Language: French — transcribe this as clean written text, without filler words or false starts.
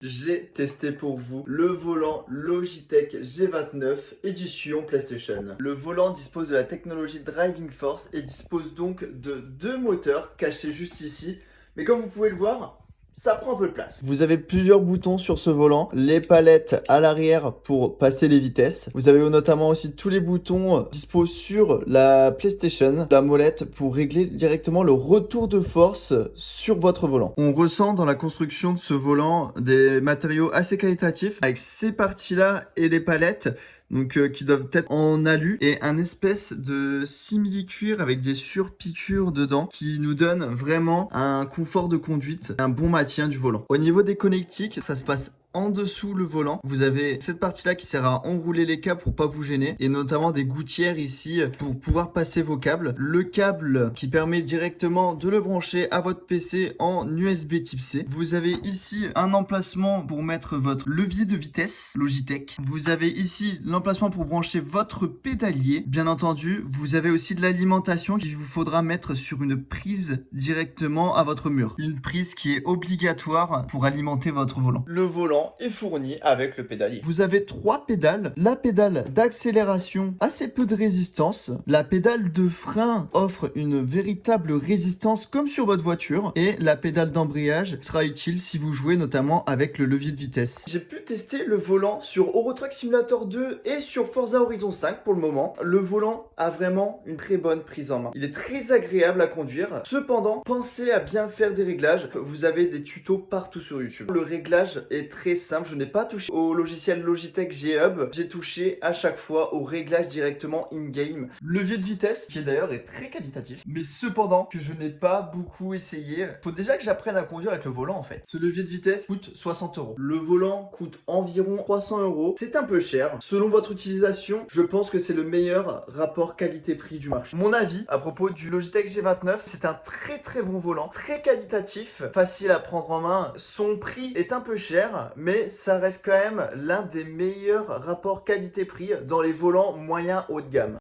J'ai testé pour vous le volant Logitech G29 édition PlayStation. Le volant dispose de la technologie Driving Force et dispose donc de deux moteurs cachés juste ici. Mais comme vous pouvez le voir, ça prend un peu de place. Vous avez plusieurs boutons sur ce volant, les palettes à l'arrière pour passer les vitesses. Vous avez notamment aussi tous les boutons dispo sur la PlayStation, la molette pour régler directement le retour de force sur votre volant. On ressent dans la construction de ce volant des matériaux assez qualitatifs avec ces parties-là et les palettes qui doivent être en alu et un espèce de simili-cuir avec des surpiqûres dedans qui nous donne vraiment un confort de conduite, un bon maintien du volant. Au niveau des connectiques, ça se passe en dessous le volant. Vous avez cette partie-là qui sert à enrouler les câbles pour pas vous gêner et notamment des gouttières ici pour pouvoir passer vos câbles. Le câble qui permet directement de le brancher à votre PC en USB type C. Vous avez ici un emplacement pour mettre votre levier de vitesse Logitech. Vous avez ici l'emplacement pour brancher votre pédalier. Bien entendu, vous avez aussi de l'alimentation qu'il vous faudra mettre sur une prise directement à votre mur. Une prise qui est obligatoire pour alimenter votre volant. Le volant est fourni avec le pédalier. Vous avez trois pédales. La pédale d'accélération, assez peu de résistance. La pédale de frein offre une véritable résistance comme sur votre voiture. Et la pédale d'embrayage sera utile si vous jouez notamment avec le levier de vitesse. J'ai pu tester le volant sur Euro Truck Simulator 2 et sur Forza Horizon 5 pour le moment. Le volant a vraiment une très bonne prise en main. Il est très agréable à conduire. Cependant, pensez à bien faire des réglages. Vous avez des tutos partout sur YouTube. Le réglage est très simple. Je n'ai pas touché au logiciel Logitech G-Hub. J'ai touché à chaque fois au réglage directement in-game. Levier de vitesse, qui d'ailleurs est très qualitatif, mais cependant que je n'ai pas beaucoup essayé. Faut déjà que j'apprenne à conduire avec le volant en fait. Ce levier de vitesse coûte 60 euros. Le volant coûte environ 300 euros. C'est un peu cher. Selon votre utilisation, je pense que c'est le meilleur rapport qualité-prix du marché. Mon avis à propos du Logitech G29, c'est un très bon volant, très qualitatif, facile à prendre en main. Son prix est un peu cher, mais ça reste quand même l'un des meilleurs rapports qualité-prix dans les volants moyens haut de gamme.